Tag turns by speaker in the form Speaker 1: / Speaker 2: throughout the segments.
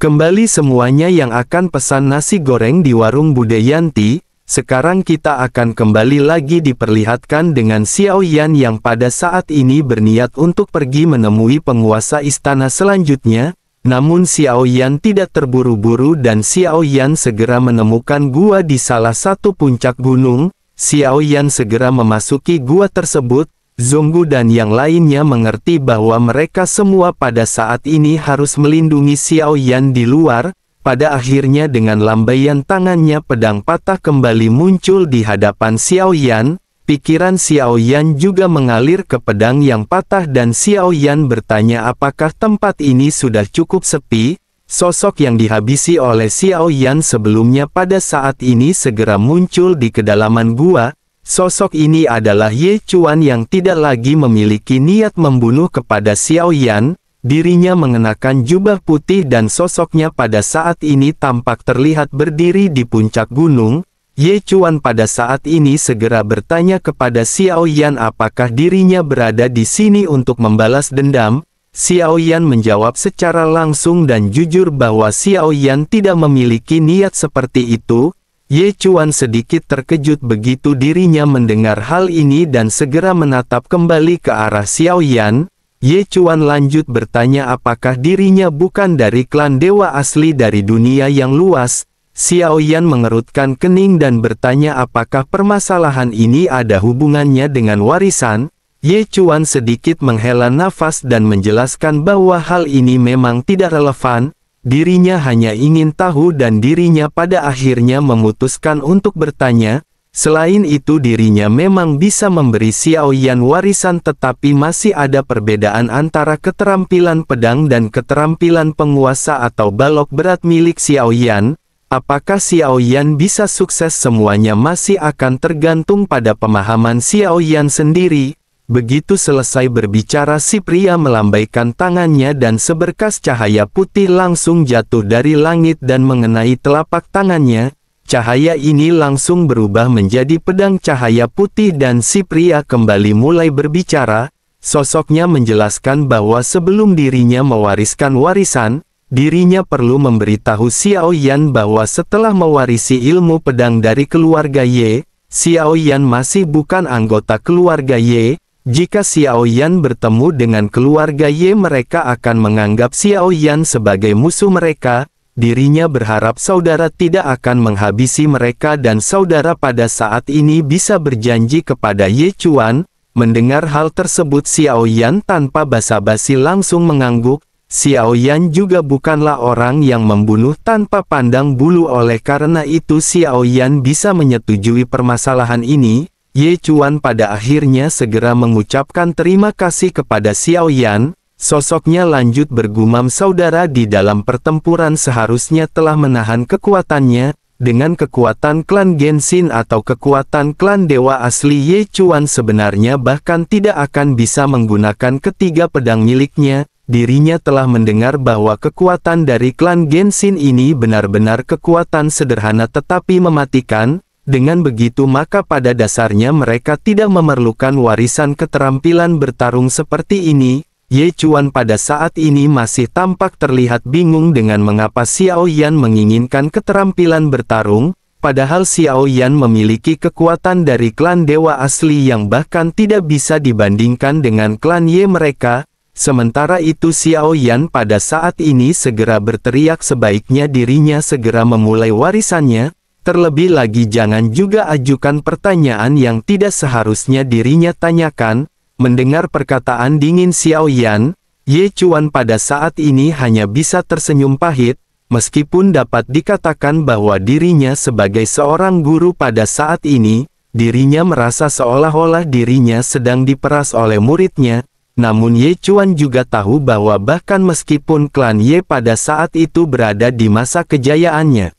Speaker 1: Kembali semuanya yang akan pesan nasi goreng di warung Bude Yanti. Sekarang kita akan kembali lagi diperlihatkan dengan Xiao Yan yang pada saat ini berniat untuk pergi menemui penguasa istana selanjutnya. Namun Xiao Yan tidak terburu-buru dan Xiao Yan segera menemukan gua di salah satu puncak gunung. Xiao Yan segera memasuki gua tersebut. Zonggu dan yang lainnya mengerti bahwa mereka semua pada saat ini harus melindungi Xiao Yan di luar. Pada akhirnya dengan lambaian tangannya pedang patah kembali muncul di hadapan Xiao Yan. Pikiran Xiao Yan juga mengalir ke pedang yang patah dan Xiao Yan bertanya apakah tempat ini sudah cukup sepi. Sosok yang dihabisi oleh Xiao Yan sebelumnya pada saat ini segera muncul di kedalaman gua. Sosok ini adalah Ye Chuan yang tidak lagi memiliki niat membunuh kepada Xiao Yan. Dirinya mengenakan jubah putih dan sosoknya pada saat ini tampak terlihat berdiri di puncak gunung. Ye Chuan pada saat ini segera bertanya kepada Xiao Yan apakah dirinya berada di sini untuk membalas dendam. Xiao Yan menjawab secara langsung dan jujur bahwa Xiao Yan tidak memiliki niat seperti itu. Ye Chuan sedikit terkejut begitu dirinya mendengar hal ini dan segera menatap kembali ke arah Xiao Yan. Ye Chuan lanjut bertanya apakah dirinya bukan dari klan dewa asli dari dunia yang luas. Xiao Yan mengerutkan kening dan bertanya apakah permasalahan ini ada hubungannya dengan warisan. Ye Chuan sedikit menghela nafas dan menjelaskan bahwa hal ini memang tidak relevan. Dirinya hanya ingin tahu dan dirinya pada akhirnya memutuskan untuk bertanya. Selain itu dirinya memang bisa memberi Xiao Yan warisan tetapi masih ada perbedaan antara keterampilan pedang dan keterampilan penguasa atau balok berat milik Xiao Yan. Apakah Xiao Yan bisa sukses semuanya masih akan tergantung pada pemahaman Xiao Yan sendiri. Begitu selesai berbicara si pria melambaikan tangannya dan seberkas cahaya putih langsung jatuh dari langit dan mengenai telapak tangannya. Cahaya ini langsung berubah menjadi pedang cahaya putih dan si pria kembali mulai berbicara. Sosoknya menjelaskan bahwa sebelum dirinya mewariskan warisan, dirinya perlu memberitahu Xiao Yan bahwa setelah mewarisi ilmu pedang dari keluarga Ye, Xiao Yan masih bukan anggota keluarga Ye. Jika Xiao Yan bertemu dengan keluarga Ye mereka akan menganggap Xiao Yan sebagai musuh mereka. Dirinya berharap saudara tidak akan menghabisi mereka dan saudara pada saat ini bisa berjanji kepada Ye Chuan. Mendengar hal tersebut Xiao Yan tanpa basa-basi langsung mengangguk. Xiao Yan juga bukanlah orang yang membunuh tanpa pandang bulu oleh karena itu Xiao Yan bisa menyetujui permasalahan ini. Ye Chuan pada akhirnya segera mengucapkan terima kasih kepada Xiao Yan. Sosoknya lanjut bergumam saudara di dalam pertempuran seharusnya telah menahan kekuatannya. Dengan kekuatan klan Genshin atau kekuatan klan dewa asli Ye Chuan sebenarnya bahkan tidak akan bisa menggunakan ketiga pedang miliknya. Dirinya telah mendengar bahwa kekuatan dari klan Genshin ini benar-benar kekuatan sederhana tetapi mematikan. Dengan begitu maka pada dasarnya mereka tidak memerlukan warisan keterampilan bertarung seperti ini. Ye Chuan pada saat ini masih tampak terlihat bingung dengan mengapa Xiao Yan menginginkan keterampilan bertarung, padahal Xiao Yan memiliki kekuatan dari klan dewa asli yang bahkan tidak bisa dibandingkan dengan klan Ye mereka. Sementara itu Xiao Yan pada saat ini segera berteriak sebaiknya dirinya segera memulai warisannya. Terlebih lagi jangan juga ajukan pertanyaan yang tidak seharusnya dirinya tanyakan. Mendengar perkataan dingin Xiao Yan, Ye Chuan pada saat ini hanya bisa tersenyum pahit. Meskipun dapat dikatakan bahwa dirinya sebagai seorang guru pada saat ini, dirinya merasa seolah-olah dirinya sedang diperas oleh muridnya. Namun Ye Chuan juga tahu bahwa bahkan meskipun klan Ye pada saat itu berada di masa kejayaannya,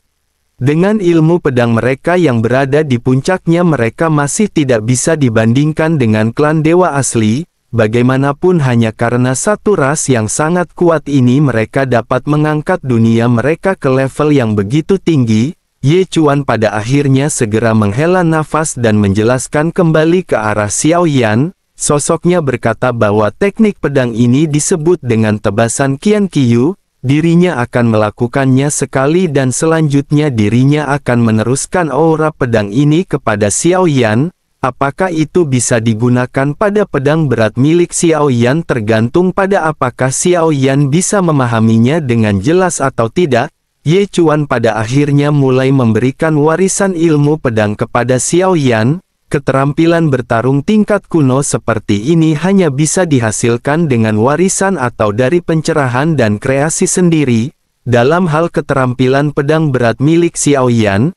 Speaker 1: dengan ilmu pedang mereka yang berada di puncaknya mereka masih tidak bisa dibandingkan dengan klan dewa asli. Bagaimanapun hanya karena satu ras yang sangat kuat ini mereka dapat mengangkat dunia mereka ke level yang begitu tinggi. Ye Chuan pada akhirnya segera menghela nafas dan menjelaskan kembali ke arah Xiao Yan. Sosoknya berkata bahwa teknik pedang ini disebut dengan tebasan Qian Qiu. dirinya akan melakukannya sekali dan selanjutnya dirinya akan meneruskan aura pedang ini kepada Xiao Yan. Apakah itu bisa digunakan pada pedang berat milik Xiao Yan tergantung pada apakah Xiao Yan bisa memahaminya dengan jelas atau tidak. Ye Chuan pada akhirnya mulai memberikan warisan ilmu pedang kepada Xiao Yan. Keterampilan bertarung tingkat kuno seperti ini hanya bisa dihasilkan dengan warisan atau dari pencerahan dan kreasi sendiri. Dalam hal keterampilan pedang berat milik Xiao Yan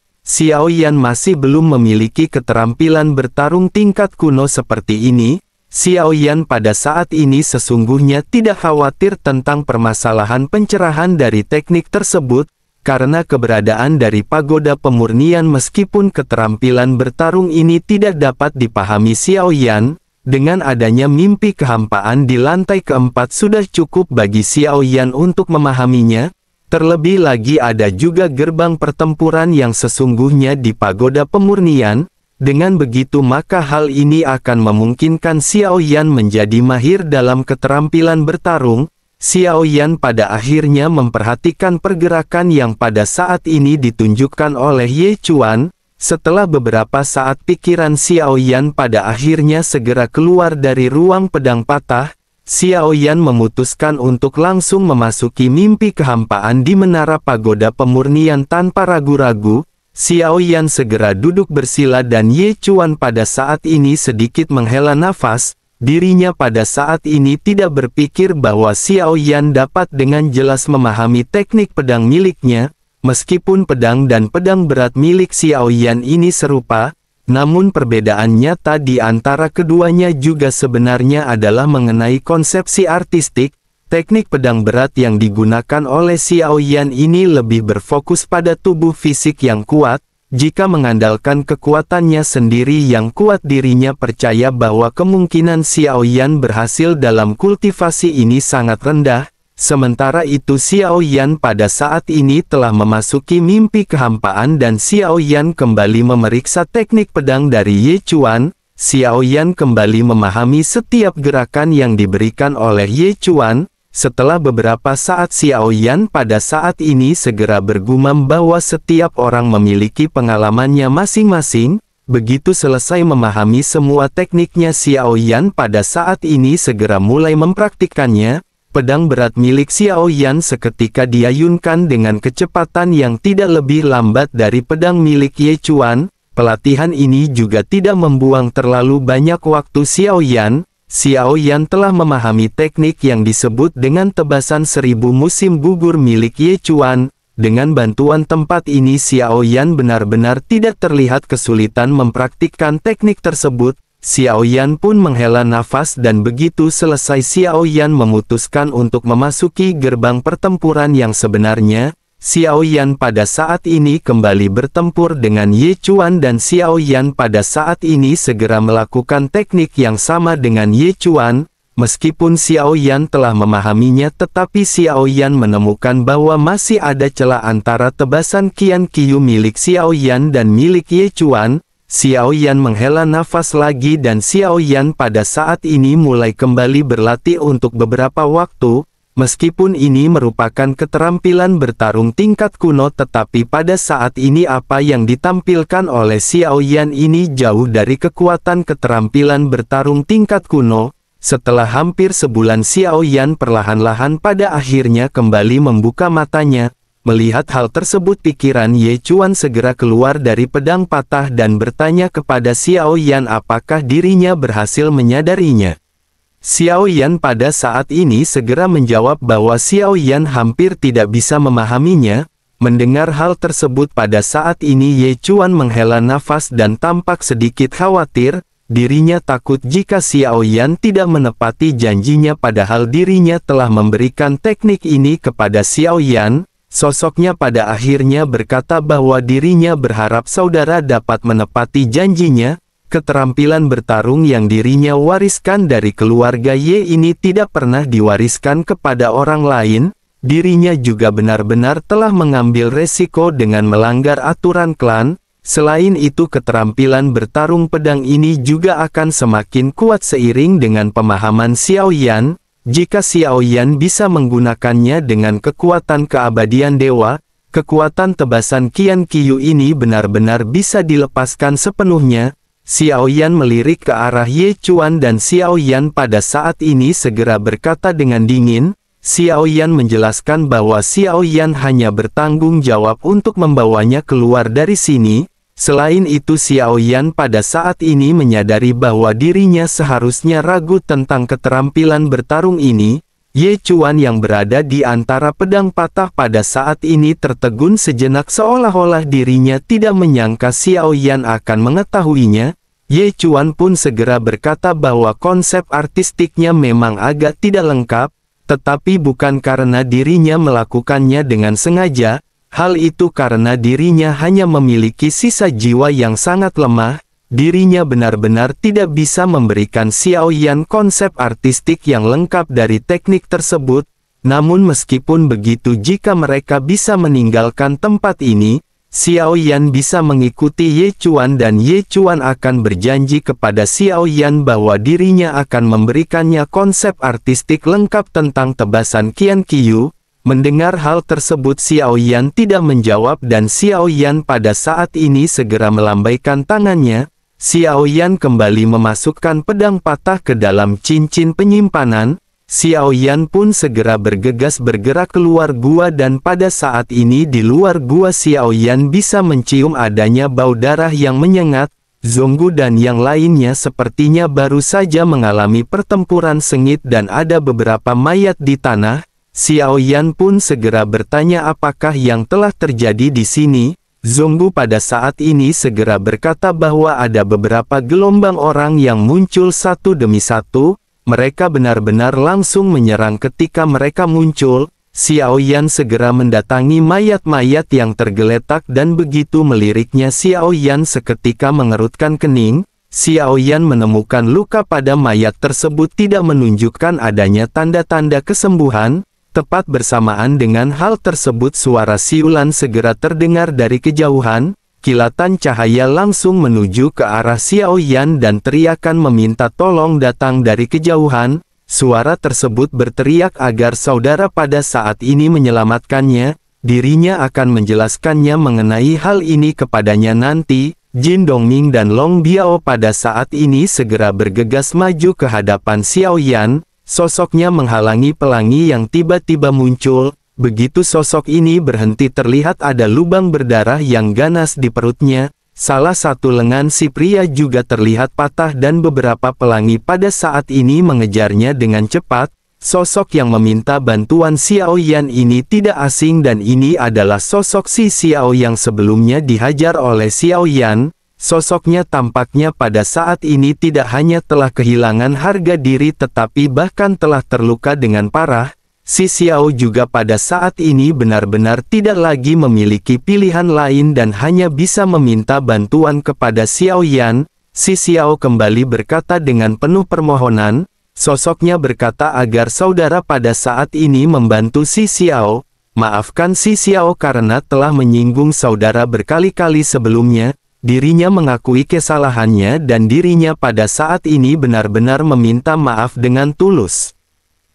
Speaker 1: masih belum memiliki keterampilan bertarung tingkat kuno seperti ini. Xiao Yan pada saat ini sesungguhnya tidak khawatir tentang permasalahan pencerahan dari teknik tersebut, karena keberadaan dari pagoda pemurnian meskipun keterampilan bertarung ini tidak dapat dipahami Xiao Yan, dengan adanya mimpi kehampaan di lantai keempat sudah cukup bagi Xiao Yan untuk memahaminya. Terlebih lagi ada juga gerbang pertempuran yang sesungguhnya di pagoda pemurnian. Dengan begitu maka hal ini akan memungkinkan Xiao Yan menjadi mahir dalam keterampilan bertarung. Xiao Yan pada akhirnya memperhatikan pergerakan yang pada saat ini ditunjukkan oleh Ye Chuan. Setelah beberapa saat pikiran Xiao Yan pada akhirnya segera keluar dari ruang pedang patah. Xiao Yan memutuskan untuk langsung memasuki mimpi kehampaan di menara pagoda pemurnian tanpa ragu-ragu. Xiao Yan segera duduk bersila dan Ye Chuan pada saat ini sedikit menghela nafas. Dirinya pada saat ini tidak berpikir bahwa Xiao Yan dapat dengan jelas memahami teknik pedang miliknya. Meskipun pedang dan pedang berat milik Xiao Yan ini serupa, namun perbedaan nyata di antara keduanya juga sebenarnya adalah mengenai konsepsi artistik. Teknik pedang berat yang digunakan oleh Xiao Yan ini lebih berfokus pada tubuh fisik yang kuat. Jika mengandalkan kekuatannya sendiri yang kuat, dirinya percaya bahwa kemungkinan Xiao Yan berhasil dalam kultivasi ini sangat rendah. Sementara itu Xiao Yan pada saat ini telah memasuki mimpi kehampaan dan Xiao Yan kembali memeriksa teknik pedang dari Ye Chuan. Xiao Yan kembali memahami setiap gerakan yang diberikan oleh Ye Chuan. Setelah beberapa saat Xiao Yan pada saat ini segera bergumam bahwa setiap orang memiliki pengalamannya masing-masing. Begitu selesai memahami semua tekniknya, Xiao Yan pada saat ini segera mulai mempraktikkannya. Pedang berat milik Xiao Yan seketika diayunkan dengan kecepatan yang tidak lebih lambat dari pedang milik Ye Chuan. Pelatihan ini juga tidak membuang terlalu banyak waktu Xiao Yan. Xiao Yan telah memahami teknik yang disebut dengan tebasan 1000 musim gugur milik Ye Chuan. Dengan bantuan tempat ini Xiao Yan benar-benar tidak terlihat kesulitan mempraktikkan teknik tersebut. Xiao Yan pun menghela nafas dan begitu selesai Xiao Yan memutuskan untuk memasuki gerbang pertempuran yang sebenarnya. Xiao Yan pada saat ini kembali bertempur dengan Ye Chuan dan Xiao Yan pada saat ini segera melakukan teknik yang sama dengan Ye Chuan. Meskipun Xiao Yan telah memahaminya tetapi Xiao Yan menemukan bahwa masih ada celah antara tebasan Qian Qiu milik Xiao Yan dan milik Ye Chuan. Xiao Yan menghela nafas lagi dan Xiao Yan pada saat ini mulai kembali berlatih untuk beberapa waktu. Meskipun ini merupakan keterampilan bertarung tingkat kuno tetapi pada saat ini apa yang ditampilkan oleh Xiao Yan ini jauh dari kekuatan keterampilan bertarung tingkat kuno. Setelah hampir sebulan Xiao Yan perlahan-lahan pada akhirnya kembali membuka matanya. Melihat hal tersebut pikiran Ye Chuan segera keluar dari pedang patah dan bertanya kepada Xiao Yan apakah dirinya berhasil menyadarinya. Xiao Yan pada saat ini segera menjawab bahwa Xiao Yan hampir tidak bisa memahaminya. Mendengar hal tersebut pada saat ini Ye Chuan menghela nafas dan tampak sedikit khawatir. Dirinya takut jika Xiao Yan tidak menepati janjinya padahal dirinya telah memberikan teknik ini kepada Xiao Yan. Sosoknya pada akhirnya berkata bahwa dirinya berharap saudara dapat menepati janjinya. Keterampilan bertarung yang dirinya wariskan dari keluarga Ye ini tidak pernah diwariskan kepada orang lain. Dirinya juga benar-benar telah mengambil resiko dengan melanggar aturan klan. Selain itu keterampilan bertarung pedang ini juga akan semakin kuat seiring dengan pemahaman Xiao Yan. Jika Xiao Yan bisa menggunakannya dengan kekuatan keabadian dewa, kekuatan tebasan Qian Qiyu ini benar-benar bisa dilepaskan sepenuhnya. Xiao Yan melirik ke arah Ye Chuan dan Xiao Yan pada saat ini segera berkata dengan dingin. Xiao Yan menjelaskan bahwa Xiao Yan hanya bertanggung jawab untuk membawanya keluar dari sini. Selain itu Xiao Yan pada saat ini menyadari bahwa dirinya seharusnya ragu tentang keterampilan bertarung ini. Ye Chuan yang berada di antara pedang patah pada saat ini tertegun sejenak seolah-olah dirinya tidak menyangka Xiao Yan akan mengetahuinya. Ye Chuan pun segera berkata bahwa konsep artistiknya memang agak tidak lengkap, tetapi bukan karena dirinya melakukannya dengan sengaja, hal itu karena dirinya hanya memiliki sisa jiwa yang sangat lemah. Dirinya benar-benar tidak bisa memberikan Xiao Yan konsep artistik yang lengkap dari teknik tersebut. Namun meskipun begitu, jika mereka bisa meninggalkan tempat ini, Xiao Yan bisa mengikuti Ye Chuan dan Ye Chuan akan berjanji kepada Xiao Yan bahwa dirinya akan memberikannya konsep artistik lengkap tentang tebasan Qian Qiyu. Mendengar hal tersebut Xiao Yan tidak menjawab dan Xiao Yan pada saat ini segera melambaikan tangannya. Xiao Yan kembali memasukkan pedang patah ke dalam cincin penyimpanan. Xiao Yan pun segera bergegas bergerak keluar gua dan pada saat ini di luar gua Xiao Yan bisa mencium adanya bau darah yang menyengat. Zonggu dan yang lainnya sepertinya baru saja mengalami pertempuran sengit dan ada beberapa mayat di tanah. Xiao Yan pun segera bertanya apakah yang telah terjadi di sini. Zonggu pada saat ini segera berkata bahwa ada beberapa gelombang orang yang muncul satu demi satu. Mereka benar-benar langsung menyerang ketika mereka muncul. Xiao Yan segera mendatangi mayat-mayat yang tergeletak dan begitu meliriknya Xiao Yan seketika mengerutkan kening. Xiao Yan menemukan luka pada mayat tersebut tidak menunjukkan adanya tanda-tanda kesembuhan. Tepat bersamaan dengan hal tersebut suara siulan segera terdengar dari kejauhan. Kilatan cahaya langsung menuju ke arah Xiao Yan dan teriakan meminta tolong datang dari kejauhan. Suara tersebut berteriak agar saudara pada saat ini menyelamatkannya. Dirinya akan menjelaskannya mengenai hal ini kepadanya nanti. Jin Dongming dan Long Biao pada saat ini segera bergegas maju ke hadapan Xiao Yan. Sosoknya menghalangi pelangi yang tiba-tiba muncul. Begitu sosok ini berhenti terlihat ada lubang berdarah yang ganas di perutnya. Salah satu lengan si pria juga terlihat patah dan beberapa pelangi pada saat ini mengejarnya dengan cepat. Sosok yang meminta bantuan Xiao Yan ini tidak asing dan ini adalah sosok si Xiao yang sebelumnya dihajar oleh Xiao Yan. Sosoknya tampaknya pada saat ini tidak hanya telah kehilangan harga diri tetapi bahkan telah terluka dengan parah. Si Xiao juga pada saat ini benar-benar tidak lagi memiliki pilihan lain dan hanya bisa meminta bantuan kepada Xiao Yan. Si Xiao kembali berkata dengan penuh permohonan. Sosoknya berkata agar saudara pada saat ini membantu si Xiao. Maafkan si Xiao karena telah menyinggung saudara berkali-kali sebelumnya. Dirinya mengakui kesalahannya dan dirinya pada saat ini benar-benar meminta maaf dengan tulus.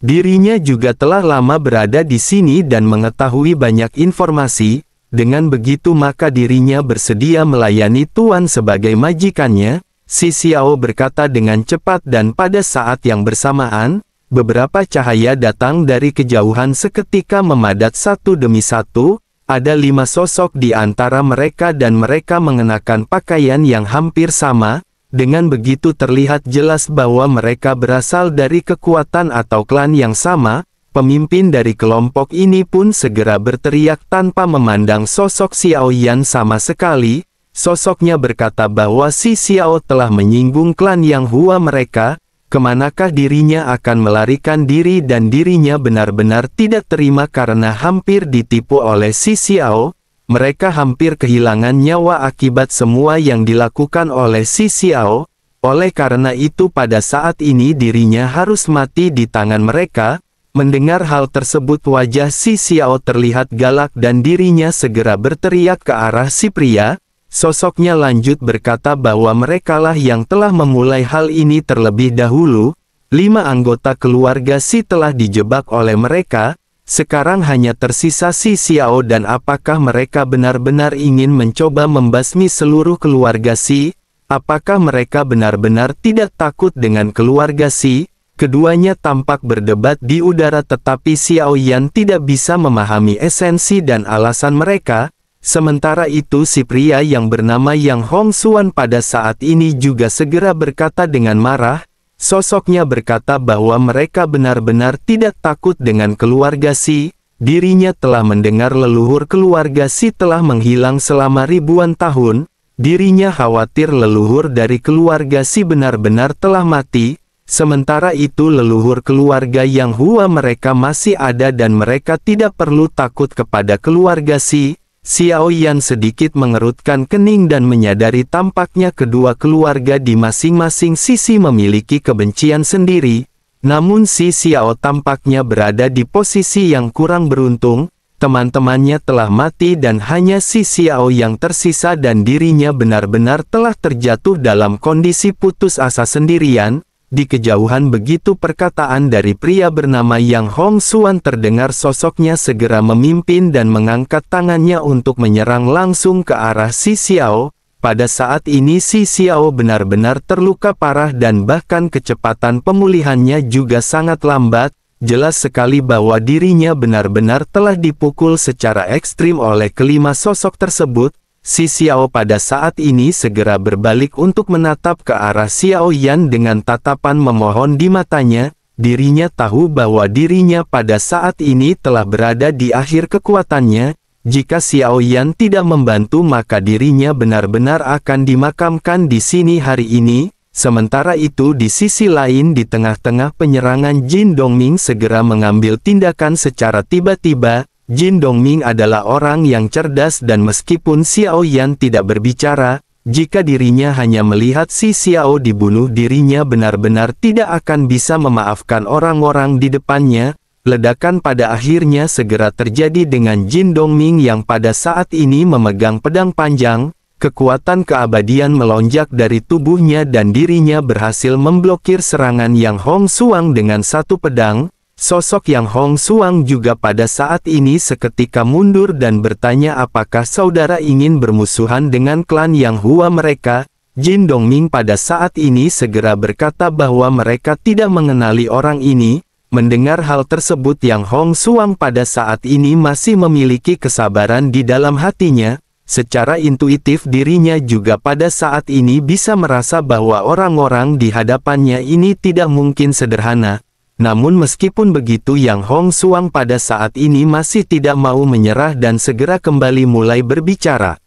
Speaker 1: Dirinya juga telah lama berada di sini dan mengetahui banyak informasi. Dengan begitu maka dirinya bersedia melayani Tuan sebagai majikannya. Si Xiao berkata dengan cepat dan pada saat yang bersamaan, beberapa cahaya datang dari kejauhan seketika memadat satu demi satu. Ada 5 sosok di antara mereka dan mereka mengenakan pakaian yang hampir sama. Dengan begitu terlihat jelas bahwa mereka berasal dari kekuatan atau klan yang sama. Pemimpin dari kelompok ini pun segera berteriak tanpa memandang sosok Xiao Yan sama sekali. Sosoknya berkata bahwa si Xiao telah menyinggung klan yang Hua mereka. Kemanakah dirinya akan melarikan diri dan dirinya benar-benar tidak terima karena hampir ditipu oleh si Xiao. Mereka hampir kehilangan nyawa akibat semua yang dilakukan oleh si Xiao. Oleh karena itu pada saat ini dirinya harus mati di tangan mereka. Mendengar hal tersebut wajah si Xiao terlihat galak dan dirinya segera berteriak ke arah si pria. Sosoknya lanjut berkata bahwa merekalah yang telah memulai hal ini terlebih dahulu. 5 anggota keluarga Si telah dijebak oleh mereka. Sekarang hanya tersisa Si Xiao, dan apakah mereka benar-benar ingin mencoba membasmi seluruh keluarga Si? Apakah mereka benar-benar tidak takut dengan keluarga Si? Keduanya tampak berdebat di udara, tetapi Xiao Yan tidak bisa memahami esensi dan alasan mereka. Sementara itu si pria yang bernama Yang Hongxuan pada saat ini juga segera berkata dengan marah. Sosoknya berkata bahwa mereka benar-benar tidak takut dengan keluarga Si. Dirinya telah mendengar leluhur keluarga Si telah menghilang selama ribuan tahun. Dirinya khawatir leluhur dari keluarga Si benar-benar telah mati. Sementara itu leluhur keluarga Yang Hua mereka masih ada dan mereka tidak perlu takut kepada keluarga Si. Xiao Yan sedikit mengerutkan kening dan menyadari tampaknya kedua keluarga di masing-masing sisi memiliki kebencian sendiri. Namun si Xiao tampaknya berada di posisi yang kurang beruntung. Teman-temannya telah mati dan hanya si Xiao yang tersisa dan dirinya benar-benar telah terjatuh dalam kondisi putus asa sendirian. Di kejauhan begitu perkataan dari pria bernama Yang Hongxuan terdengar, sosoknya segera memimpin dan mengangkat tangannya untuk menyerang langsung ke arah si Xiao. Pada saat ini si Xiao benar-benar terluka parah dan bahkan kecepatan pemulihannya juga sangat lambat. Jelas sekali bahwa dirinya benar-benar telah dipukul secara ekstrim oleh kelima sosok tersebut. Si Xiao pada saat ini segera berbalik untuk menatap ke arah Xiao Yan dengan tatapan memohon di matanya. Dirinya tahu bahwa dirinya pada saat ini telah berada di akhir kekuatannya. Jika Xiao Yan tidak membantu maka dirinya benar-benar akan dimakamkan di sini hari ini. Sementara itu di sisi lain di tengah-tengah penyerangan, Jin Dongming segera mengambil tindakan secara tiba-tiba. Jin Dongming adalah orang yang cerdas dan meskipun Xiao Yan tidak berbicara, jika dirinya hanya melihat si Xiao dibunuh dirinya benar-benar tidak akan bisa memaafkan orang-orang di depannya. Ledakan pada akhirnya segera terjadi dengan Jin Dongming yang pada saat ini memegang pedang panjang. Kekuatan keabadian melonjak dari tubuhnya dan dirinya berhasil memblokir serangan Yang Hongxuan dengan satu pedang. Sosok Yang Hongxuan juga pada saat ini seketika mundur dan bertanya apakah saudara ingin bermusuhan dengan klan Yang Hua mereka. Jin Dongming pada saat ini segera berkata bahwa mereka tidak mengenali orang ini. Mendengar hal tersebut Yang Hongxuan pada saat ini masih memiliki kesabaran di dalam hatinya. Secara intuitif dirinya juga pada saat ini bisa merasa bahwa orang-orang di hadapannya ini tidak mungkin sederhana. Namun meskipun begitu Yang Hongxuan pada saat ini masih tidak mau menyerah dan segera kembali mulai berbicara.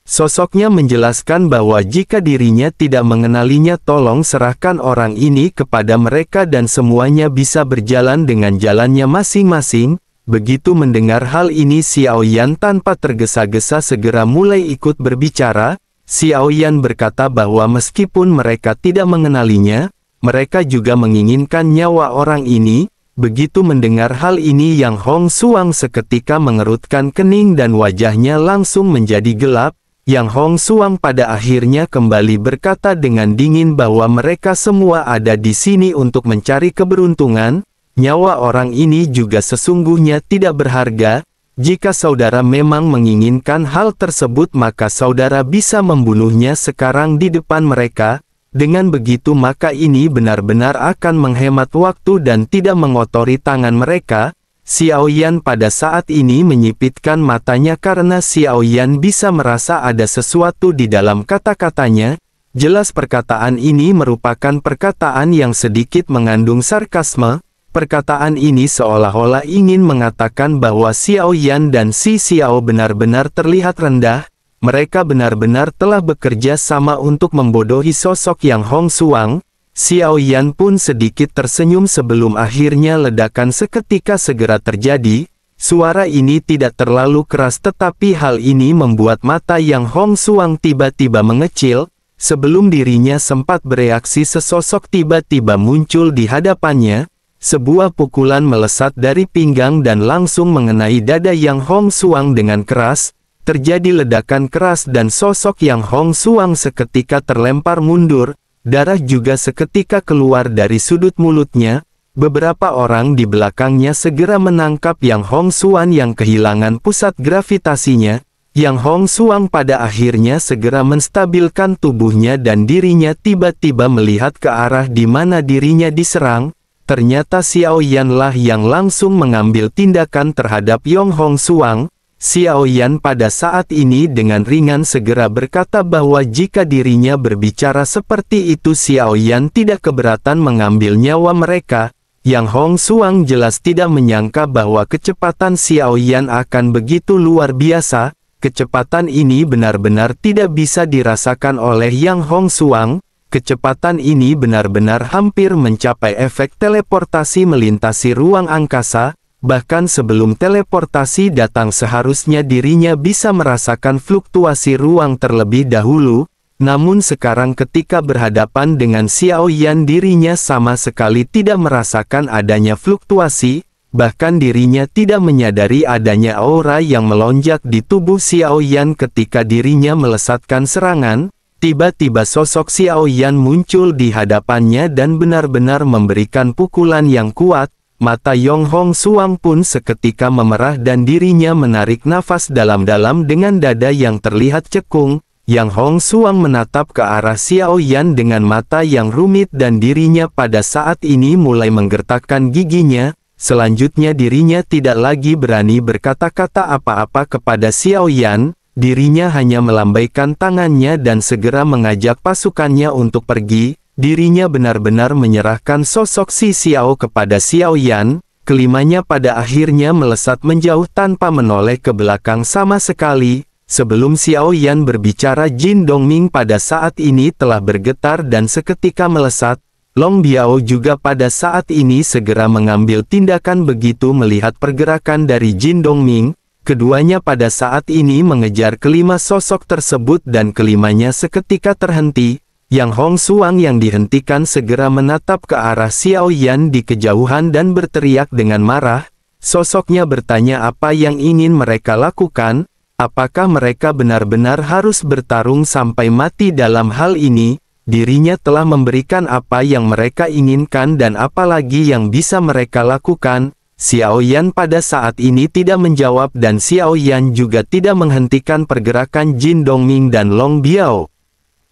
Speaker 1: Sosoknya menjelaskan bahwa jika dirinya tidak mengenalinya tolong serahkan orang ini kepada mereka dan semuanya bisa berjalan dengan jalannya masing-masing. Begitu mendengar hal ini Xiao Yan tanpa tergesa-gesa segera mulai ikut berbicara. Xiao Yan berkata bahwa meskipun mereka tidak mengenalinya, mereka juga menginginkan nyawa orang ini. Begitu mendengar hal ini Yang Hongxuan seketika mengerutkan kening dan wajahnya langsung menjadi gelap. Yang Hongxuan pada akhirnya kembali berkata dengan dingin bahwa mereka semua ada di sini untuk mencari keberuntungan. Nyawa orang ini juga sesungguhnya tidak berharga. Jika saudara memang menginginkan hal tersebut maka saudara bisa membunuhnya sekarang di depan mereka. Dengan begitu maka ini benar-benar akan menghemat waktu dan tidak mengotori tangan mereka. Xiao Yan pada saat ini menyipitkan matanya karena Xiao Yan bisa merasa ada sesuatu di dalam kata-katanya. Jelas perkataan ini merupakan perkataan yang sedikit mengandung sarkasme. Perkataan ini seolah-olah ingin mengatakan bahwa Xiao Yan dan si Xiao benar-benar terlihat rendah. Mereka benar-benar telah bekerja sama untuk membodohi sosok Yang Hongxuan. Xiao Yan pun sedikit tersenyum sebelum akhirnya ledakan seketika segera terjadi. Suara ini tidak terlalu keras tetapi hal ini membuat mata Yang Hongxuan tiba-tiba mengecil. Sebelum dirinya sempat bereaksi sesosok tiba-tiba muncul di hadapannya. Sebuah pukulan melesat dari pinggang dan langsung mengenai dada Yang Hongxuan dengan keras. Terjadi ledakan keras dan sosok Yang Hongxuan seketika terlempar mundur. darah juga seketika keluar dari sudut mulutnya. Beberapa orang di belakangnya segera menangkap Yang Hongxuan yang kehilangan pusat gravitasinya. Yang Hongxuan pada akhirnya segera menstabilkan tubuhnya dan dirinya tiba-tiba melihat ke arah di mana dirinya diserang. Ternyata Xiao Yan lah yang langsung mengambil tindakan terhadap Yang Hongxuan. Xiao Yan pada saat ini dengan ringan segera berkata bahwa jika dirinya berbicara seperti itu Xiao Yan tidak keberatan mengambil nyawa mereka. Yang Hongxuan jelas tidak menyangka bahwa kecepatan Xiao Yan akan begitu luar biasa. Kecepatan ini benar-benar tidak bisa dirasakan oleh Yang Hongxuan. Kecepatan ini benar-benar hampir mencapai efek teleportasi melintasi ruang angkasa. Bahkan sebelum teleportasi datang seharusnya dirinya bisa merasakan fluktuasi ruang terlebih dahulu. Namun sekarang ketika berhadapan dengan Xiao Yan dirinya sama sekali tidak merasakan adanya fluktuasi. Bahkan dirinya tidak menyadari adanya aura yang melonjak di tubuh Xiao Yan ketika dirinya melesatkan serangan. Tiba-tiba sosok Xiao Yan muncul di hadapannya dan benar-benar memberikan pukulan yang kuat. Mata Yang Hongxuan pun seketika memerah dan dirinya menarik nafas dalam-dalam dengan dada yang terlihat cekung. Yang Hongxuan menatap ke arah Xiao Yan dengan mata yang rumit dan dirinya pada saat ini mulai menggertakkan giginya. Selanjutnya dirinya tidak lagi berani berkata-kata apa-apa kepada Xiao Yan. Dirinya hanya melambaikan tangannya dan segera mengajak pasukannya untuk pergi. Dirinya benar-benar menyerahkan sosok si Xiao kepada Xiao Yan. Kelimanya pada akhirnya melesat menjauh tanpa menoleh ke belakang sama sekali. Sebelum Xiao Yan berbicara, Jin Dongming pada saat ini telah bergetar dan seketika melesat. Long Biao juga pada saat ini segera mengambil tindakan begitu melihat pergerakan dari Jin Dongming. Keduanya pada saat ini mengejar kelima sosok tersebut dan kelimanya seketika terhenti. Yang Hongxuan yang dihentikan segera menatap ke arah Xiao Yan di kejauhan dan berteriak dengan marah. Sosoknya bertanya apa yang ingin mereka lakukan. Apakah mereka benar-benar harus bertarung sampai mati dalam hal ini? Dirinya telah memberikan apa yang mereka inginkan dan apalagi yang bisa mereka lakukan. Xiao Yan pada saat ini tidak menjawab dan Xiao Yan juga tidak menghentikan pergerakan Jin Dongming dan Long Biao.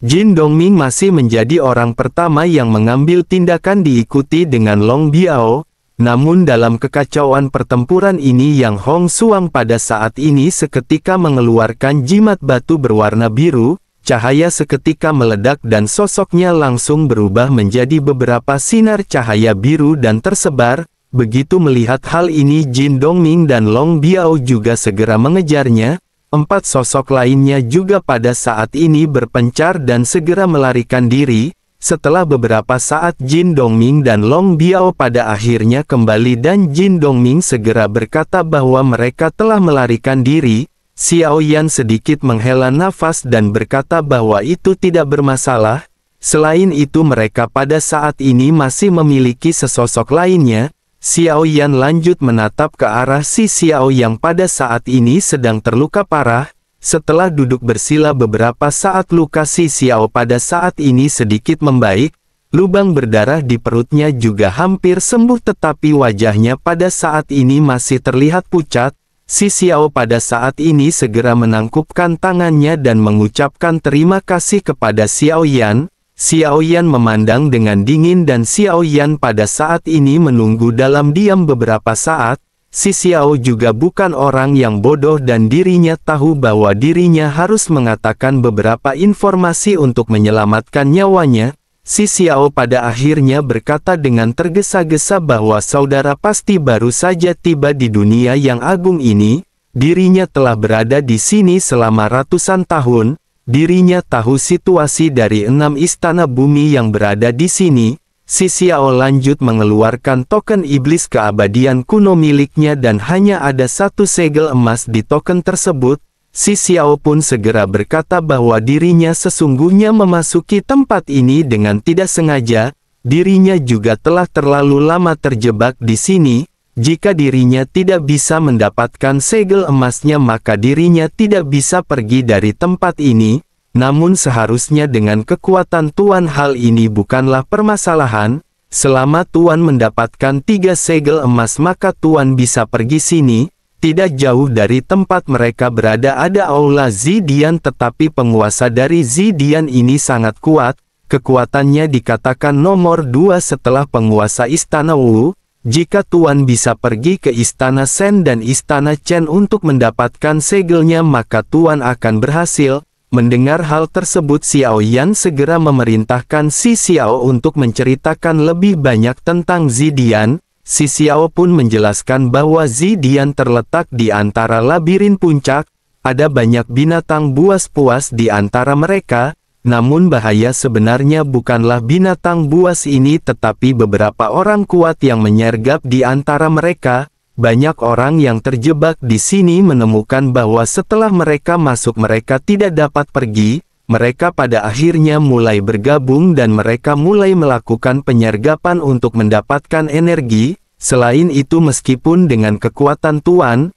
Speaker 1: Jin Dongming masih menjadi orang pertama yang mengambil tindakan diikuti dengan Long Biao. Namun dalam kekacauan pertempuran ini Yang Hongxuan pada saat ini seketika mengeluarkan jimat batu berwarna biru. Cahaya seketika meledak dan sosoknya langsung berubah menjadi beberapa sinar cahaya biru dan tersebar. Begitu melihat hal ini Jin Dongming dan Long Biao juga segera mengejarnya. 4 sosok lainnya juga pada saat ini berpencar dan segera melarikan diri. Setelah beberapa saat Jin Dongming dan Long Biao pada akhirnya kembali dan Jin Dongming segera berkata bahwa mereka telah melarikan diri. Xiao Yan sedikit menghela nafas dan berkata bahwa itu tidak bermasalah. Selain itu mereka pada saat ini masih memiliki sesosok lainnya. Xiao Yan lanjut menatap ke arah si Xiao yang pada saat ini sedang terluka parah. Setelah duduk bersila beberapa saat luka si Xiao pada saat ini sedikit membaik. Lubang berdarah di perutnya juga hampir sembuh tetapi wajahnya pada saat ini masih terlihat pucat. Si Xiao pada saat ini segera menangkupkan tangannya dan mengucapkan terima kasih kepada Xiao Yan. Xiao Yan memandang dengan dingin dan Xiao Yan pada saat ini menunggu dalam diam beberapa saat. Si Xiao juga bukan orang yang bodoh dan dirinya tahu bahwa dirinya harus mengatakan beberapa informasi untuk menyelamatkan nyawanya. Si Xiao pada akhirnya berkata dengan tergesa-gesa bahwa saudara pasti baru saja tiba di dunia yang agung ini. Dirinya telah berada di sini selama ratusan tahun. Dirinya tahu situasi dari 6 istana bumi yang berada di sini. Si Xiao lanjut mengeluarkan token iblis keabadian kuno miliknya dan hanya ada 1 segel emas di token tersebut. Si Xiao pun segera berkata bahwa dirinya sesungguhnya memasuki tempat ini dengan tidak sengaja. Dirinya juga telah terlalu lama terjebak di sini. Jika dirinya tidak bisa mendapatkan segel emasnya maka dirinya tidak bisa pergi dari tempat ini. Namun seharusnya dengan kekuatan Tuan hal ini bukanlah permasalahan. Selama Tuan mendapatkan 3 segel emas maka Tuan bisa pergi sini. Tidak jauh dari tempat mereka berada ada Aula Zidian, tetapi penguasa dari Zidian ini sangat kuat. Kekuatannya dikatakan nomor 2 setelah penguasa Istana Wu. Jika Tuan bisa pergi ke Istana Sen dan Istana Chen untuk mendapatkan segelnya maka Tuan akan berhasil. Mendengar hal tersebut Xiao Yan segera memerintahkan Si Xiao untuk menceritakan lebih banyak tentang Zidian. Si Xiao pun menjelaskan bahwa Zidian terletak di antara labirin puncak, ada banyak binatang buas puas di antara mereka, namun bahaya sebenarnya bukanlah binatang buas ini tetapi beberapa orang kuat yang menyergap di antara mereka. Banyak orang yang terjebak di sini menemukan bahwa setelah mereka masuk mereka tidak dapat pergi. Mereka pada akhirnya mulai bergabung dan mereka mulai melakukan penyergapan untuk mendapatkan energi. Selain itu meskipun dengan kekuatan Tuan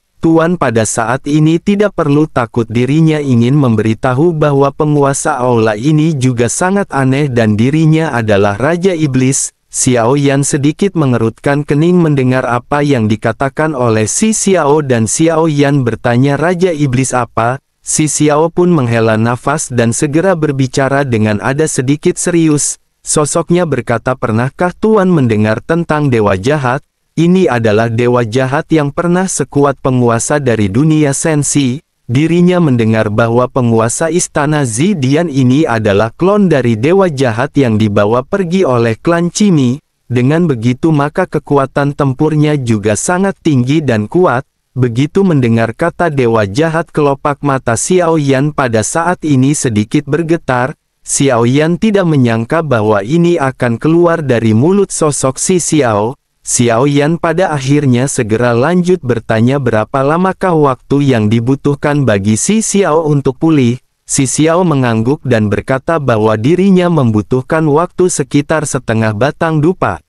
Speaker 1: pada saat ini tidak perlu takut. Dirinya ingin memberitahu bahwa penguasa aula ini juga sangat aneh dan dirinya adalah Raja Iblis. Xiao Yan sedikit mengerutkan kening mendengar apa yang dikatakan oleh Si Xiao dan Xiao Yan bertanya Raja Iblis apa? Si Xiao pun menghela nafas dan segera berbicara dengan ada sedikit serius. Sosoknya berkata, pernahkah Tuan mendengar tentang Dewa Jahat? Ini adalah Dewa Jahat yang pernah sekuat penguasa dari dunia Sensi. Dirinya mendengar bahwa penguasa Istana Zidian ini adalah klon dari Dewa Jahat yang dibawa pergi oleh klan Cimi. Dengan begitu maka kekuatan tempurnya juga sangat tinggi dan kuat. Begitu mendengar kata Dewa Jahat kelopak mata Xiao Yan pada saat ini sedikit bergetar. Xiao Yan tidak menyangka bahwa ini akan keluar dari mulut sosok Si Xiao. Xiao Yan pada akhirnya segera lanjut bertanya berapa lamakah waktu yang dibutuhkan bagi Si Xiao untuk pulih. Si Xiao mengangguk dan berkata bahwa dirinya membutuhkan waktu sekitar setengah batang dupa.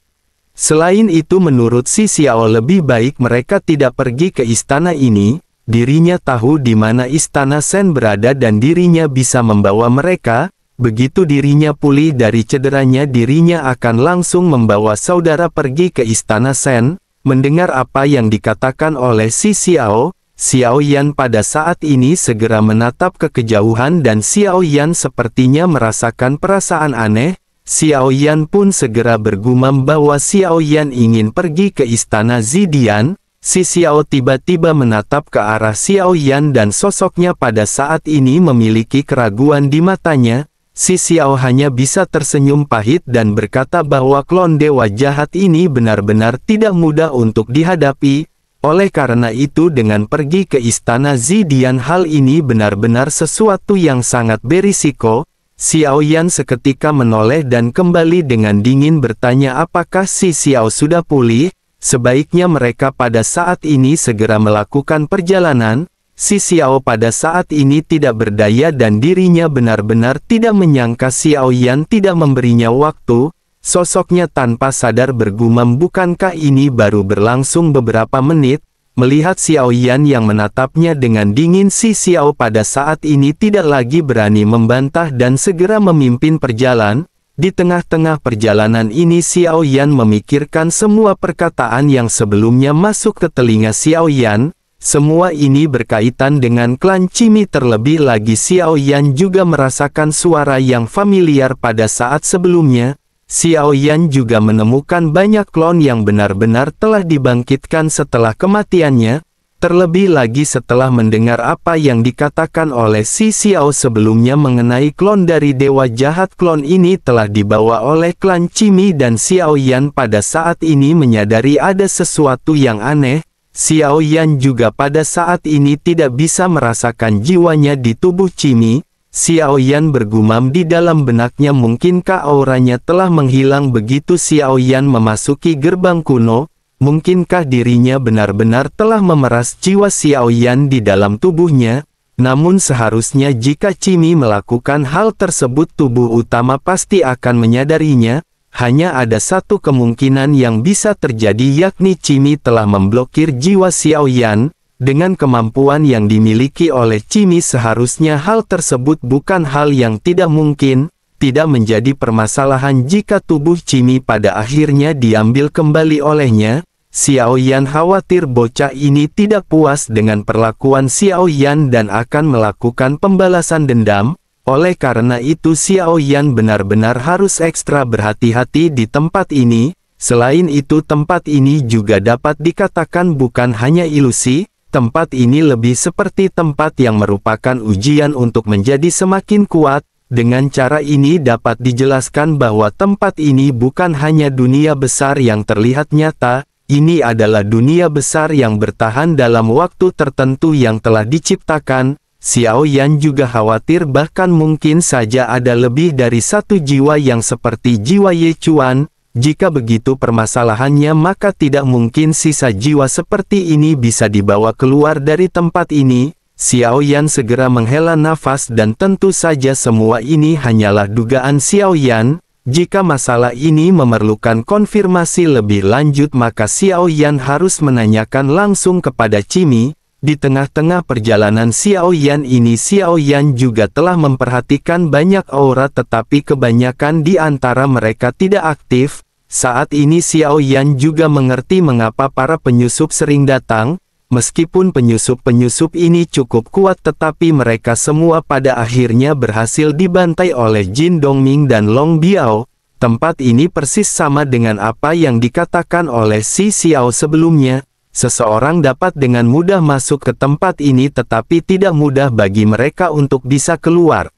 Speaker 1: Selain itu menurut Si Xiao lebih baik mereka tidak pergi ke istana ini. Dirinya tahu di mana istana Sen berada dan dirinya bisa membawa mereka. Begitu dirinya pulih dari cederanya dirinya akan langsung membawa saudara pergi ke istana Sen. Mendengar apa yang dikatakan oleh Si Xiao, Xiao Yan pada saat ini segera menatap ke kejauhan dan Xiao Yan sepertinya merasakan perasaan aneh. Xiao Yan pun segera bergumam bahwa Xiao Yan ingin pergi ke istana Zidian. Si Xiao tiba-tiba menatap ke arah Xiao Yan dan sosoknya pada saat ini memiliki keraguan di matanya. Si Xiao hanya bisa tersenyum pahit dan berkata bahwa klon Dewa Jahat ini benar-benar tidak mudah untuk dihadapi. Oleh karena itu dengan pergi ke istana Zidian hal ini benar-benar sesuatu yang sangat berisiko. Xiao Yan seketika menoleh dan kembali dengan dingin bertanya apakah Si Xiao sudah pulih. Sebaiknya mereka pada saat ini segera melakukan perjalanan. Si Xiao pada saat ini tidak berdaya dan dirinya benar-benar tidak menyangka Xiao Yan tidak memberinya waktu. Sosoknya tanpa sadar bergumam bukankah ini baru berlangsung beberapa menit. Melihat Xiao Yan yang menatapnya dengan dingin Si Xiao pada saat ini tidak lagi berani membantah dan segera memimpin perjalanan. Di tengah-tengah perjalanan ini Xiao Yan memikirkan semua perkataan yang sebelumnya masuk ke telinga Xiao Yan. Semua ini berkaitan dengan klan Cimi terlebih lagi Xiao Yan juga merasakan suara yang familiar pada saat sebelumnya. Xiao Yan juga menemukan banyak klon yang benar-benar telah dibangkitkan setelah kematiannya. Terlebih lagi setelah mendengar apa yang dikatakan oleh Si Xiao sebelumnya mengenai klon dari Dewa Jahat, klon ini telah dibawa oleh klan Cimi dan Xiao Yan pada saat ini menyadari ada sesuatu yang aneh. Xiao Yan juga pada saat ini tidak bisa merasakan jiwanya di tubuh Cimi. Xiao Yan bergumam di dalam benaknya mungkinkah auranya telah menghilang begitu Xiao Yan memasuki gerbang kuno. Mungkinkah dirinya benar-benar telah memeras jiwa Xiao Yan di dalam tubuhnya? Namun seharusnya jika Cimi melakukan hal tersebut tubuh utama pasti akan menyadarinya. Hanya ada satu kemungkinan yang bisa terjadi yakni Cimi telah memblokir jiwa Xiao Yan. dengan kemampuan yang dimiliki oleh Cimi seharusnya hal tersebut bukan hal yang tidak mungkin, tidak menjadi permasalahan jika tubuh Cimi pada akhirnya diambil kembali olehnya. Xiao Yan khawatir bocah ini tidak puas dengan perlakuan Xiao Yan dan akan melakukan pembalasan dendam. Oleh karena itu Xiao Yan benar-benar harus ekstra berhati-hati di tempat ini. Selain itu tempat ini juga dapat dikatakan bukan hanya ilusi, tempat ini lebih seperti tempat yang merupakan ujian untuk menjadi semakin kuat. Dengan cara ini dapat dijelaskan bahwa tempat ini bukan hanya dunia besar yang terlihat nyata, ini adalah dunia besar yang bertahan dalam waktu tertentu yang telah diciptakan. Xiao Yan juga khawatir bahkan mungkin saja ada lebih dari satu jiwa yang seperti jiwa Ye Chuan. Jika begitu permasalahannya maka tidak mungkin sisa jiwa seperti ini bisa dibawa keluar dari tempat ini. Xiao Yan segera menghela nafas dan tentu saja semua ini hanyalah dugaan Xiao Yan. Jika masalah ini memerlukan konfirmasi lebih lanjut maka Xiao Yan harus menanyakan langsung kepada Cimi. Di tengah-tengah perjalanan Xiao Yan ini Xiao Yan juga telah memperhatikan banyak aura tetapi kebanyakan di antara mereka tidak aktif. Saat ini Xiao Yan juga mengerti mengapa para penyusup sering datang. Meskipun penyusup-penyusup ini cukup kuat tetapi mereka semua pada akhirnya berhasil dibantai oleh Jin Dongming dan Long Biao. Tempat ini persis sama dengan apa yang dikatakan oleh Si Xiao sebelumnya. Seseorang dapat dengan mudah masuk ke tempat ini tetapi tidak mudah bagi mereka untuk bisa keluar.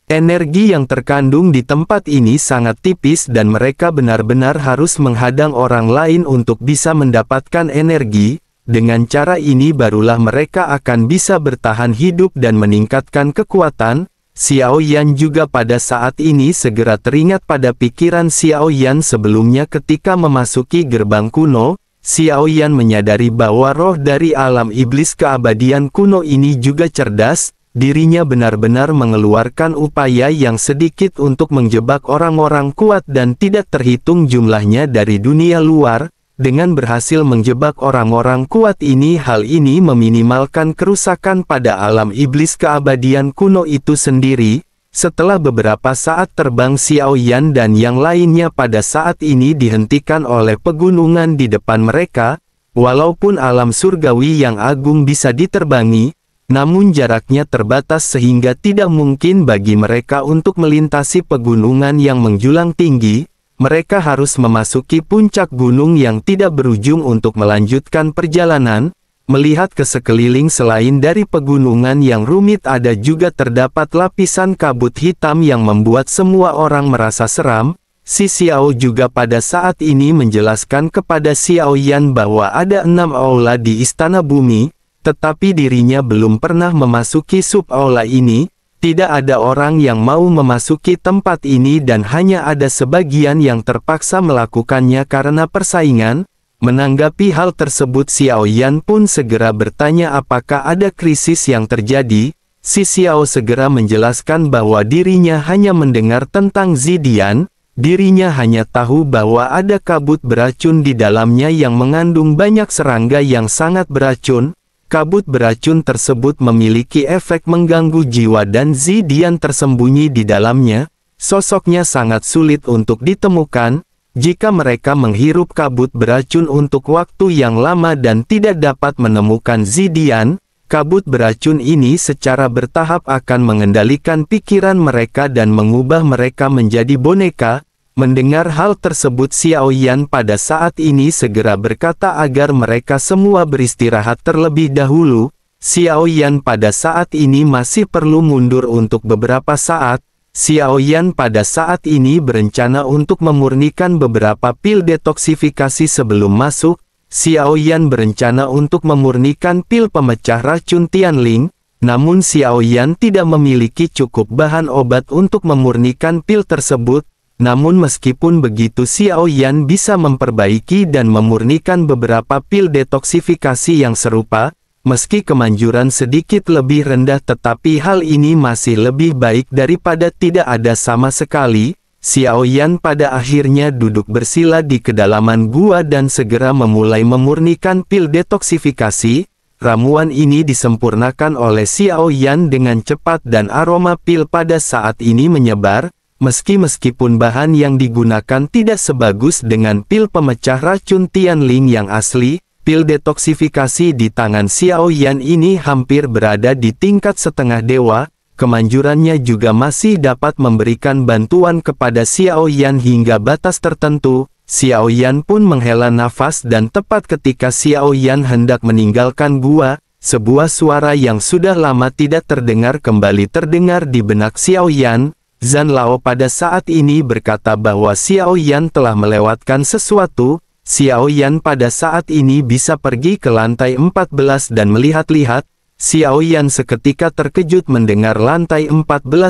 Speaker 1: Energi yang terkandung di tempat ini sangat tipis dan mereka benar-benar harus menghadang orang lain untuk bisa mendapatkan energi. Dengan cara ini barulah mereka akan bisa bertahan hidup dan meningkatkan kekuatan. Xiao Yan juga pada saat ini segera teringat pada pikiran Xiao Yan sebelumnya ketika memasuki gerbang kuno. Xiao Yan menyadari bahwa roh dari alam iblis keabadian kuno ini juga cerdas, dirinya benar-benar mengeluarkan upaya yang sedikit untuk menjebak orang-orang kuat dan tidak terhitung jumlahnya dari dunia luar. Dengan berhasil menjebak orang-orang kuat ini hal ini meminimalkan kerusakan pada alam iblis keabadian kuno itu sendiri. Setelah beberapa saat terbang Xiao Yan dan yang lainnya pada saat ini dihentikan oleh pegunungan di depan mereka. Walaupun alam surgawi yang agung bisa diterbangi, namun jaraknya terbatas sehingga tidak mungkin bagi mereka untuk melintasi pegunungan yang menjulang tinggi. Mereka harus memasuki puncak gunung yang tidak berujung untuk melanjutkan perjalanan. Melihat ke sekeliling selain dari pegunungan yang rumit ada juga terdapat lapisan kabut hitam yang membuat semua orang merasa seram. Si Xiao juga pada saat ini menjelaskan kepada Xiao Yan bahwa ada 6 aula di Istana Bumi, tetapi dirinya belum pernah memasuki sub-aula ini. Tidak ada orang yang mau memasuki tempat ini dan hanya ada sebagian yang terpaksa melakukannya karena persaingan. Menanggapi hal tersebut Xiao Yan pun segera bertanya apakah ada krisis yang terjadi. Si Xiao segera menjelaskan bahwa dirinya hanya mendengar tentang Zidian, dirinya hanya tahu bahwa ada kabut beracun di dalamnya yang mengandung banyak serangga yang sangat beracun. Kabut beracun tersebut memiliki efek mengganggu jiwa dan Zidian tersembunyi di dalamnya. Sosoknya sangat sulit untuk ditemukan. Jika mereka menghirup kabut beracun untuk waktu yang lama dan tidak dapat menemukan Zidian, kabut beracun ini secara bertahap akan mengendalikan pikiran mereka dan mengubah mereka menjadi boneka. Mendengar hal tersebut Xiao Yan pada saat ini segera berkata agar mereka semua beristirahat terlebih dahulu. Xiao Yan pada saat ini masih perlu mundur untuk beberapa saat. Xiao Yan pada saat ini berencana untuk memurnikan beberapa pil detoksifikasi sebelum masuk. Xiao Yan berencana untuk memurnikan pil pemecah racun Tianling, namun Xiao Yan tidak memiliki cukup bahan obat untuk memurnikan pil tersebut. Namun meskipun begitu Xiao Yan bisa memperbaiki dan memurnikan beberapa pil detoksifikasi yang serupa. Meski kemanjuran sedikit lebih rendah tetapi hal ini masih lebih baik daripada tidak ada sama sekali. Xiao Yan pada akhirnya duduk bersila di kedalaman gua dan segera memulai memurnikan pil detoksifikasi. ramuan ini disempurnakan oleh Xiao Yan dengan cepat dan aroma pil pada saat ini menyebar, meskipun bahan yang digunakan tidak sebagus dengan pil pemecah racun Tianling yang asli. Pil detoksifikasi di tangan Xiao Yan ini hampir berada di tingkat setengah dewa, kemanjurannya juga masih dapat memberikan bantuan kepada Xiao Yan hingga batas tertentu. Xiao Yan pun menghela nafas dan tepat ketika Xiao Yan hendak meninggalkan gua, sebuah suara yang sudah lama tidak terdengar kembali terdengar di benak Xiao Yan. Zhan Lao pada saat ini berkata bahwa Xiao Yan telah melewatkan sesuatu. Xiao Yan pada saat ini bisa pergi ke lantai 14 dan melihat-lihat. Xiao Yan seketika terkejut mendengar lantai 14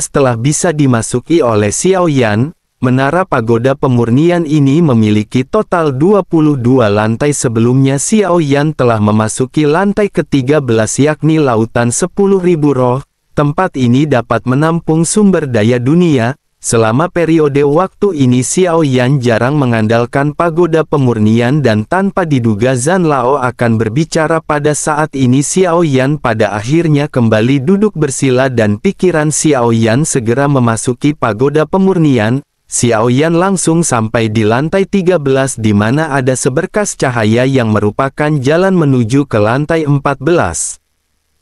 Speaker 1: telah bisa dimasuki oleh Xiao Yan. Menara pagoda pemurnian ini memiliki total 22 lantai. Sebelumnya Xiao Yan telah memasuki lantai ke-13 yakni Lautan 10.000 Roh. Tempat ini dapat menampung sumber daya dunia. Selama periode waktu ini Xiao Yan jarang mengandalkan pagoda pemurnian dan tanpa diduga Zhan Lao akan berbicara pada saat ini. Xiao Yan pada akhirnya kembali duduk bersila dan pikiran Xiao Yan segera memasuki pagoda pemurnian. Xiao Yan langsung sampai di lantai 13 di mana ada seberkas cahaya yang merupakan jalan menuju ke lantai 14.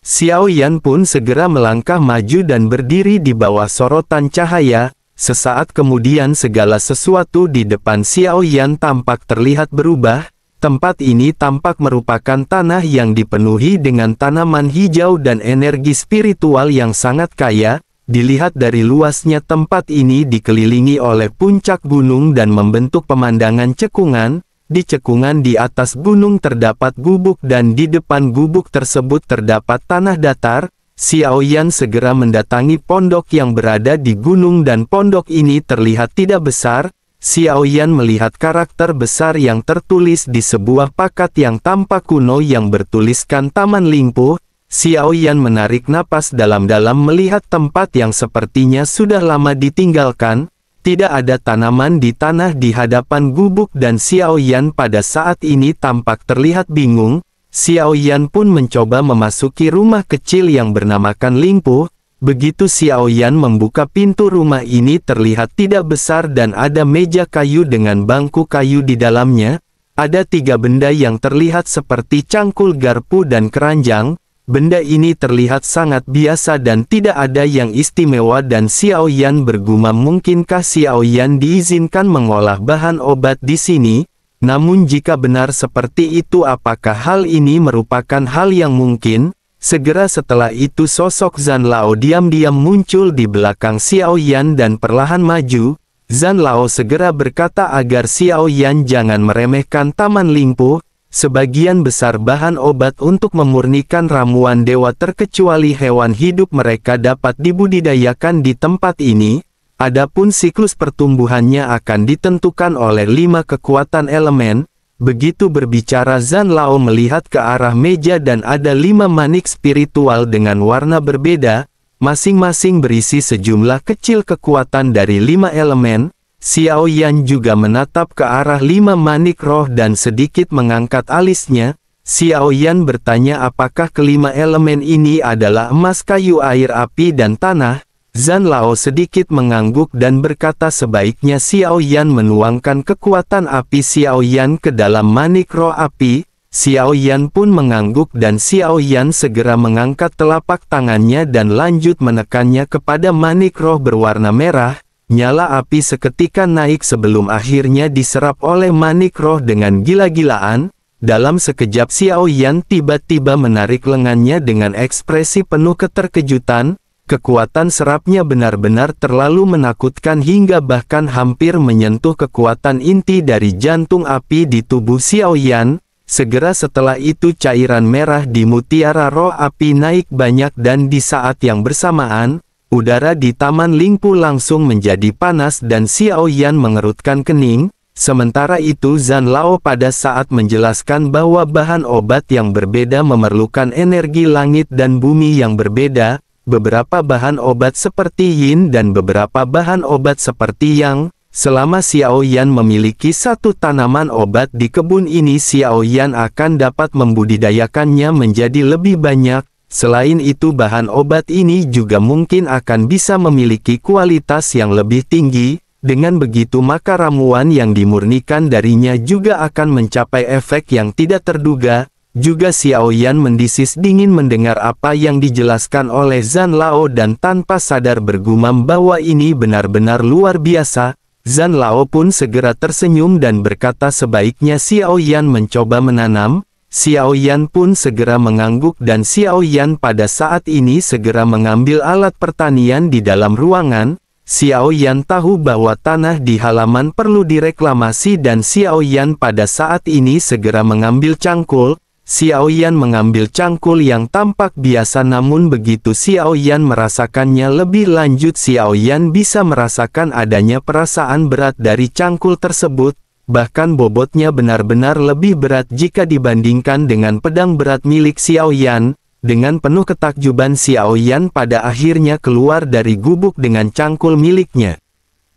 Speaker 1: Xiao Yan pun segera melangkah maju dan berdiri di bawah sorotan cahaya. Sesaat kemudian segala sesuatu di depan Xiao Yan tampak terlihat berubah. Tempat ini tampak merupakan tanah yang dipenuhi dengan tanaman hijau dan energi spiritual yang sangat kaya. Dilihat dari luasnya tempat ini dikelilingi oleh puncak gunung dan membentuk pemandangan cekungan. Di cekungan di atas gunung terdapat gubuk dan di depan gubuk tersebut terdapat tanah datar. Xiao Yan segera mendatangi pondok yang berada di gunung dan pondok ini terlihat tidak besar. Xiao Yan melihat karakter besar yang tertulis di sebuah plakat yang tampak kuno yang bertuliskan Taman Lingpuh. Xiao Yan menarik napas dalam-dalam melihat tempat yang sepertinya sudah lama ditinggalkan. Tidak ada tanaman di tanah di hadapan gubuk dan Xiao Yan pada saat ini tampak terlihat bingung. Xiao Yan pun mencoba memasuki rumah kecil yang bernamakan Lingpuh. Begitu Xiao Yan membuka pintu rumah ini terlihat tidak besar dan ada meja kayu dengan bangku kayu di dalamnya. Ada 3 benda yang terlihat seperti cangkul garpu dan keranjang. Benda ini terlihat sangat biasa dan tidak ada yang istimewa dan Xiao Yan bergumam mungkinkah Xiao Yan diizinkan mengolah bahan obat di sini? Namun jika benar seperti itu apakah hal ini merupakan hal yang mungkin? Segera setelah itu sosok Zhan Lao diam-diam muncul di belakang Xiao Yan dan perlahan maju. Zhan Lao segera berkata agar Xiao Yan jangan meremehkan Taman Lingpuh. Sebagian besar bahan obat untuk memurnikan ramuan dewa terkecuali hewan hidup mereka dapat dibudidayakan di tempat ini. Adapun siklus pertumbuhannya akan ditentukan oleh 5 kekuatan elemen. Begitu berbicara Zhan Lao melihat ke arah meja dan ada 5 manik spiritual dengan warna berbeda, masing-masing berisi sejumlah kecil kekuatan dari 5 elemen. Xiao Yan juga menatap ke arah 5 manik roh dan sedikit mengangkat alisnya. Xiao Yan bertanya apakah kelima elemen ini adalah emas, kayu, air, api, dan tanah. Zhan Lao sedikit mengangguk dan berkata sebaiknya Xiao Yan menuangkan kekuatan api Xiao Yan ke dalam manik roh api. Xiao Yan pun mengangguk dan Xiao Yan segera mengangkat telapak tangannya dan lanjut menekannya kepada manik roh berwarna merah. Nyala api seketika naik sebelum akhirnya diserap oleh manik roh dengan gila-gilaan. Dalam sekejap Xiao Yan tiba-tiba menarik lengannya dengan ekspresi penuh keterkejutan. Kekuatan serapnya benar-benar terlalu menakutkan hingga bahkan hampir menyentuh kekuatan inti dari jantung api di tubuh Xiao Yan. Segera setelah itu cairan merah di mutiara roh api naik banyak dan di saat yang bersamaan, udara di Taman Lingpuh langsung menjadi panas dan Xiao Yan mengerutkan kening. Sementara itu Zhan Lao pada saat menjelaskan bahwa bahan obat yang berbeda memerlukan energi langit dan bumi yang berbeda. Beberapa bahan obat seperti yin dan beberapa bahan obat seperti yang. Selama Xiao Yan memiliki satu tanaman obat di kebun ini, Xiao Yan akan dapat membudidayakannya menjadi lebih banyak. Selain itu, bahan obat ini juga mungkin akan bisa memiliki kualitas yang lebih tinggi. Dengan begitu, maka ramuan yang dimurnikan darinya juga akan mencapai efek yang tidak terduga. Juga Xiao Yan mendesis dingin mendengar apa yang dijelaskan oleh Zhan Lao dan tanpa sadar bergumam bahwa ini benar-benar luar biasa. Zhan Lao pun segera tersenyum dan berkata sebaiknya Xiao Yan mencoba menanam. Xiao Yan pun segera mengangguk dan Xiao Yan pada saat ini segera mengambil alat pertanian di dalam ruangan. Xiao Yan tahu bahwa tanah di halaman perlu direklamasi dan Xiao Yan pada saat ini segera mengambil cangkul. Xiao Yan mengambil cangkul yang tampak biasa, namun begitu Xiao Yan merasakannya lebih lanjut, Xiao Yan bisa merasakan adanya perasaan berat dari cangkul tersebut. Bahkan bobotnya benar-benar lebih berat jika dibandingkan dengan pedang berat milik Xiao Yan. Dengan penuh ketakjuban, Xiao Yan pada akhirnya keluar dari gubuk dengan cangkul miliknya.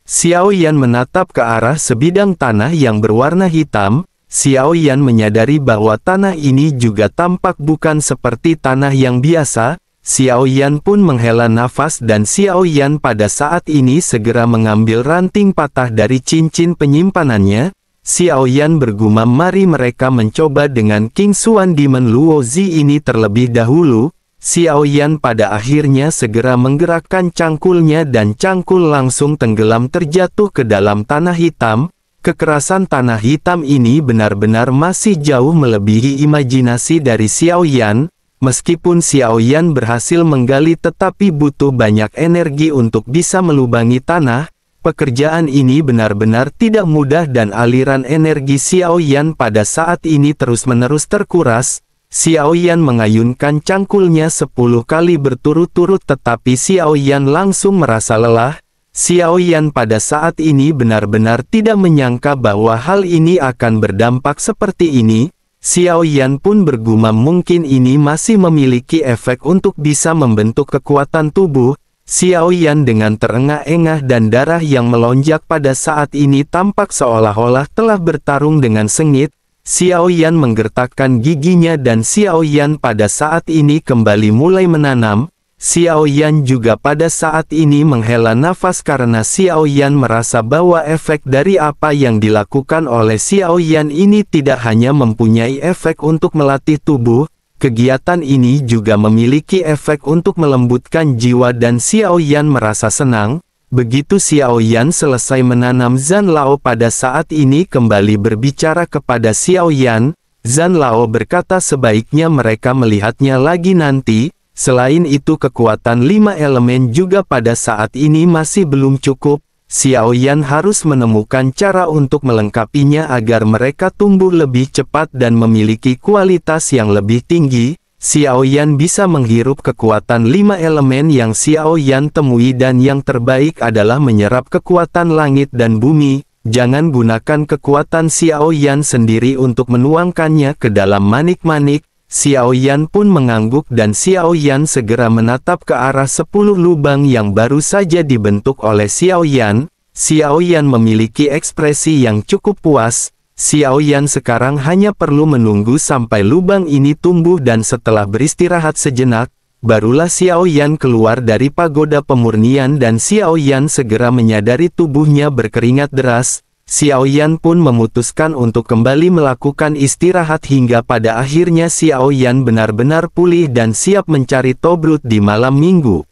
Speaker 1: Xiao Yan menatap ke arah sebidang tanah yang berwarna hitam. Xiao Yan menyadari bahwa tanah ini juga tampak bukan seperti tanah yang biasa. Xiao Yan pun menghela nafas dan Xiao Yan pada saat ini segera mengambil ranting patah dari cincin penyimpanannya. Xiao Yan bergumam, mari mereka mencoba dengan King Xuan Demon Luo Zi ini terlebih dahulu. Xiao Yan pada akhirnya segera menggerakkan cangkulnya dan cangkul langsung tenggelam terjatuh ke dalam tanah hitam. Kekerasan tanah hitam ini benar-benar masih jauh melebihi imajinasi dari Xiao Yan. Meskipun Xiao Yan berhasil menggali, tetapi butuh banyak energi untuk bisa melubangi tanah. Pekerjaan ini benar-benar tidak mudah dan aliran energi Xiao Yan pada saat ini terus-menerus terkuras. Xiao Yan mengayunkan cangkulnya 10 kali berturut-turut, tetapi Xiao Yan langsung merasa lelah. Xiao Yan pada saat ini benar-benar tidak menyangka bahwa hal ini akan berdampak seperti ini. Xiao Yan pun bergumam, mungkin ini masih memiliki efek untuk bisa membentuk kekuatan tubuh. Xiao Yan dengan terengah-engah dan darah yang melonjak pada saat ini tampak seolah-olah telah bertarung dengan sengit. Xiao Yan menggertakkan giginya dan Xiao Yan pada saat ini kembali mulai menanam. Xiao Yan juga pada saat ini menghela nafas karena Xiao Yan merasa bahwa efek dari apa yang dilakukan oleh Xiao Yan ini tidak hanya mempunyai efek untuk melatih tubuh, kegiatan ini juga memiliki efek untuk melembutkan jiwa dan Xiao Yan merasa senang. Begitu Xiao Yan selesai menanam, Zhan Lao pada saat ini kembali berbicara kepada Xiao Yan. Zhan Lao berkata sebaiknya mereka melihatnya lagi nanti. Selain itu, kekuatan 5 elemen juga pada saat ini masih belum cukup. Xiao Yan harus menemukan cara untuk melengkapinya agar mereka tumbuh lebih cepat dan memiliki kualitas yang lebih tinggi. Xiao Yan bisa menghirup kekuatan 5 elemen yang Xiao Yan temui, dan yang terbaik adalah menyerap kekuatan langit dan bumi. Jangan gunakan kekuatan Xiao Yan sendiri untuk menuangkannya ke dalam manik-manik. Xiao Yan pun mengangguk dan Xiao Yan segera menatap ke arah 10 lubang yang baru saja dibentuk oleh Xiao Yan. Xiao Yan memiliki ekspresi yang cukup puas. Xiao Yan sekarang hanya perlu menunggu sampai lubang ini tumbuh, dan setelah beristirahat sejenak, barulah Xiao Yan keluar dari pagoda pemurnian dan Xiao Yan segera menyadari tubuhnya berkeringat deras. Xiao Yan pun memutuskan untuk kembali melakukan istirahat hingga pada akhirnya Xiao Yan benar-benar pulih dan siap mencari Tobrut di malam minggu.